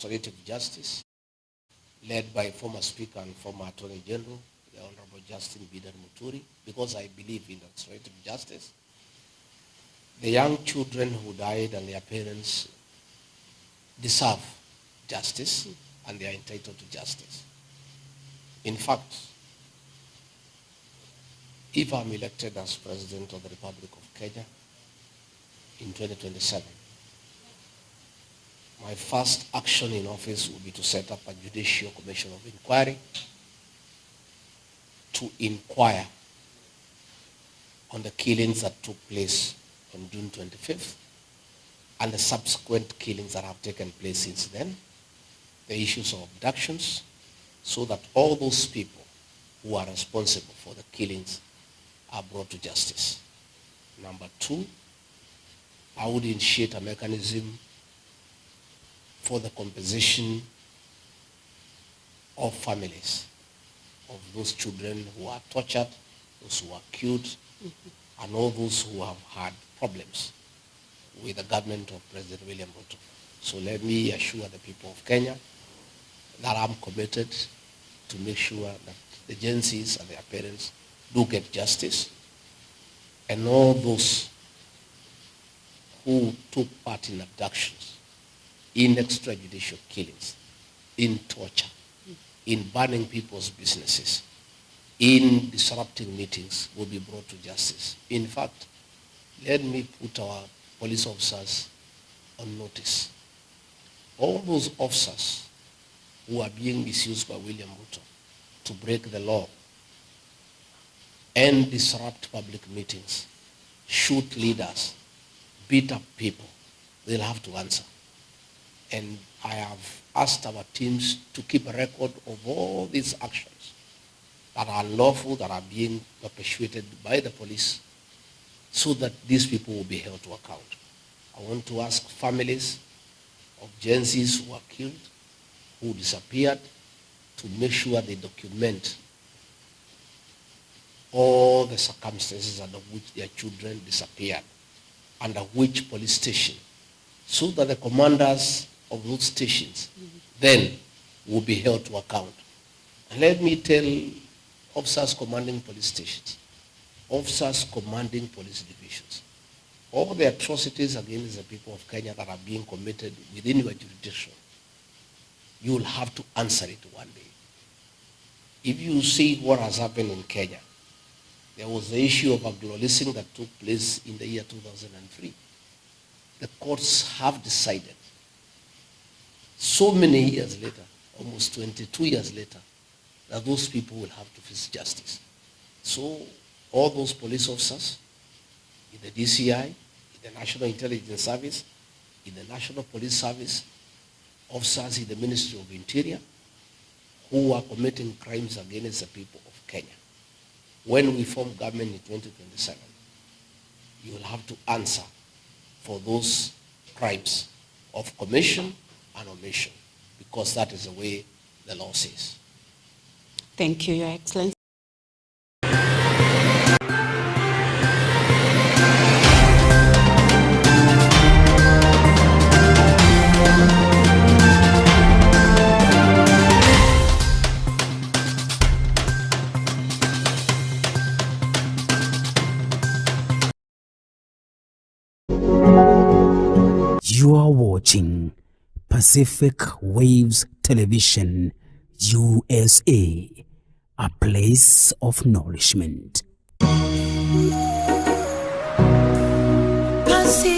restorative justice, led by former Speaker and former Attorney General, the Honorable Justin Bidan Muturi, because I believe in restorative justice. The young children who died and their parents deserve justice, and they are entitled to justice. In fact, if I'm elected as President of the Republic of Kenya in 2027, my first action in office will be to set up a judicial commission of inquiry to inquire on the killings that took place on June 25th and the subsequent killings that have taken place since then, the issues of abductions, so that all those people who are responsible for the killings are brought to justice. Number two, I would initiate a mechanism for the compensation of families of those children who are tortured, those who are killed, and all those who have had problems with the government of President William Ruto. So let me assure the people of Kenya that I'm committed to make sure that the agencies and their parents do get justice, and all those who took part in abductions, in extrajudicial killings, in torture, in burning people's businesses, in disrupting meetings will be brought to justice. In fact, let me put our police officers on notice. All those officers who are being misused by William Ruto to break the law and disrupt public meetings, shoot leaders, beat up people, they'll have to answer. And I have asked our teams to keep a record of all these actions that are unlawful, that are being perpetuated by the police, so that these people will be held to account. I want to ask families of Gen Zs who are killed, who disappeared, to make sure they document all the circumstances under which their children disappeared, under which police station, so that the commanders of those stations then will be held to account. And let me tell officers commanding police stations, officers commanding police divisions, all the atrocities against the people of Kenya that are being committed within your jurisdiction, you will have to answer it one day. If you see what has happened in Kenya, there was the issue of aglo-leasing that took place in the year 2003. The courts have decided, so many years later, almost 22 years later, that those people will have to face justice. So all those police officers in the DCI, in the National Intelligence Service, in the National Police Service, officers in the Ministry of Interior, who are committing crimes against the people of Kenya, when we form government in 2027, you will have to answer for those crimes of commission and omission, because that is the way the law says. Thank you, Your Excellency. You are watching Pacific Waves Television, USA, a place of nourishment. Pacific